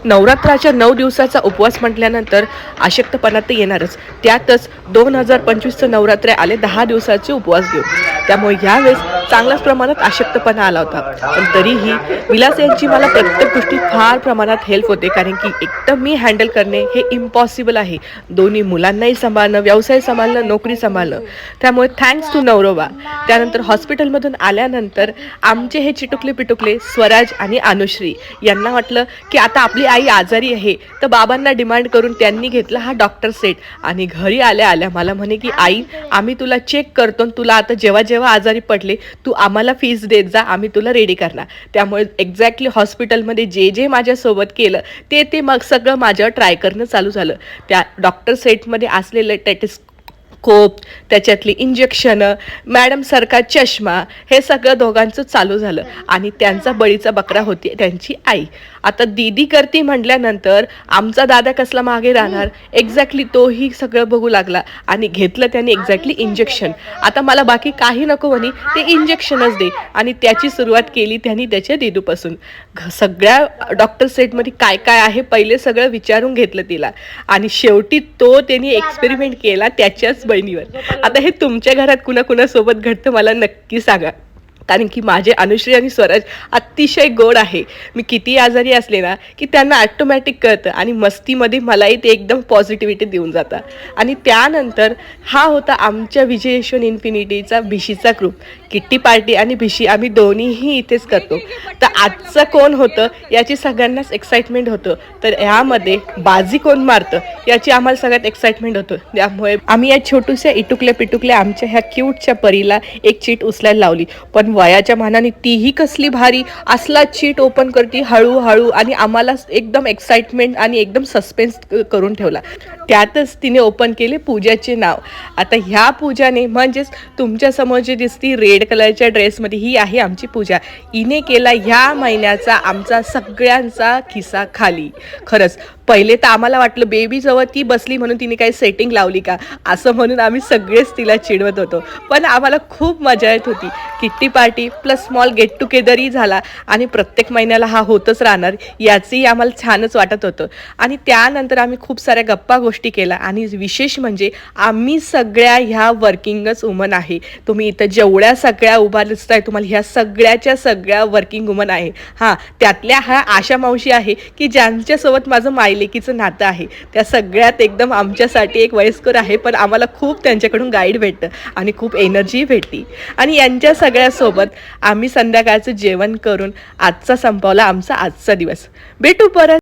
नवरात्राच्या 9 दिवसाचा उपवास म्हटल्यानंतर अशक्तपणा तर येणारच. त्यातच 2025चं नवरात्र आले 10 दिवसाचे उपवास घेऊन. त्यामुळे यावेळेस चांगल्याच प्रमाणात अशक्तपणा आला होता. पण तरीही विलास यांची मला प्रत्येक गोष्टीत फार प्रमाणात हेल्प होते, कारण की एकटं मी हँडल करणे हे इम्पॉसिबल आहे. दोन्ही मुलांनाही सांभाळणं, व्यवसाय सांभाळणं, नोकरी सांभाळणं. त्यामुळे थँक्स टू नवरोबा. त्यानंतर हॉस्पिटलमधून आल्यानंतर आमचे हे चिटुकले पिटुकले स्वराज आणि अनुश्री यांना वाटलं की आता आपली आई आजारी आहे, तर बाबांना डिमांड करून त्यांनी घेतला हा डॉक्टर सेट. आणि घरी आल्या आल्या मला म्हणे की आई, आम्ही तुला चेक करतो, तुला आता जेव्हा जेव्हा आजारी पडले तू आम्हाला फीस देत जा, आम्ही तुला रेडी करणार. त्यामुळे एक्झॅक्टली हॉस्पिटलमध्ये जे जे माझ्यासोबत केलं ते मग सगळं माझ्यावर ट्राय करणं चालू झालं. त्या डॉक्टर सेटमध्ये असलेलं टेलिस्कोप, त्याच्यातली इंजेक्शनं, मॅडमसारखा चष्मा, हे सगळं दोघांचं चालू झालं. आणि त्यांचा बळीचा बकरा होती त्यांची आई. आता दीदी करती म्हटल्यानंतर आमचा दादा कसला मागे राहणार, एक्झॅक्टली तोही सगळं बघू लागला आणि घेतलं त्याने एक्झॅक्टली इंजेक्शन. आता मला बाकी काही नको म्हणे, ते इंजेक्शनच दे. आणि त्याची सुरुवात केली त्यांनी त्याच्या दीदूपासून. सगळ्या डॉक्टर सेटमध्ये काय काय आहे पहिले सगळं विचारून घेतलं तिला. आणि शेवटी तो त्यांनी एक्सपेरिमेंट केला त्याच्याच बहिणीवर. आता हे तुमच्या घरात कुणाकुणासोबत घडतं मला नक्की सांगा, कारण की माझे अनुश्री आणि स्वराज अतिशय गोड आहे. मी किती आजारी असले ना की त्यांना ॲटोमॅटिक कळतं आणि मस्तीमध्ये मलाही ते एकदम पॉझिटिव्हिटी देऊन जातात. आणि त्यानंतर हा होता आमच्या विजय यशवंत इन्फिनिटीचा भिशीचा ग्रुप. किट्टी पार्टी आणि भिशी आम्ही दोन्हीही इथेच करतो. तर आजचं कोण होतं याची सगळ्यांनाच एक्साइटमेंट होतं. तर ह्यामध्ये बाजी कोण मारतं याची आम्हाला सगळ्यात एक्साइटमेंट होतं. त्यामुळे आम्ही या छोटूशा इटुकल्या पिटुकल्या आमच्या ह्या क्यूटच्या परीला एक चीट उचलायला लावली. पण वयाच्या मानाने तीही कसली भारी, असला चीट ओपन करते हळूहळू आणि आम्हाला एकदम एक्साइटमेंट आणि एकदम सस्पेन्स करून ठेवला. त्यातच तिने ओपन केले पूजाचे नाव. आता ह्या पूजाने म्हणजेच तुमच्यासमोर जी दिसती रेड कलरच्या ड्रेसमध्ये ही आहे आमची पूजा. हिने केला ह्या महिन्याचा आमचा सगळ्यांचा खिसा खाली. खरंच पहिले तर आम्हाला वाटलं बेबीजवळ ती बसली म्हणून तिने काही सेटिंग लावली का, असं म्हणून आम्ही सगळेच तिला चिडवत होतो. पण आम्हाला खूप मजा येत होती. Kitty party plus small get टुगेदरही झाला आणि प्रत्येक महिन्याला हा होतच राहणार याचंही आम्हाला छानच वाटत होतं. आणि त्यानंतर आम्ही खूप साऱ्या गप्पा गोष्टी केल्या. आणि विशेष म्हणजे आम्ही सगळ्या ह्या वर्किंगच वुमन आहे. तुम्ही इथं जेवढ्या सगळ्या उभा दिसताय तुम्हाला ह्या सगळ्याच्या सगळ्या वर्किंग वुमन आहे. हां, त्यातल्या ह्या आशा मावशी आहे की ज्यांच्यासोबत माझं मायलेकीचं नातं आहे. त्या सगळ्यात एकदम आमच्यासाठी एक वयस्कर आहे, पण आम्हाला खूप त्यांच्याकडून गाईड भेटतं आणि खूप एनर्जी भेटते. आणि यांच्या सगळ्यासोबत आम्ही संध्याकाळचं जेवण करून आजचा संपवला आमचा आजचा दिवस. भेटू परत.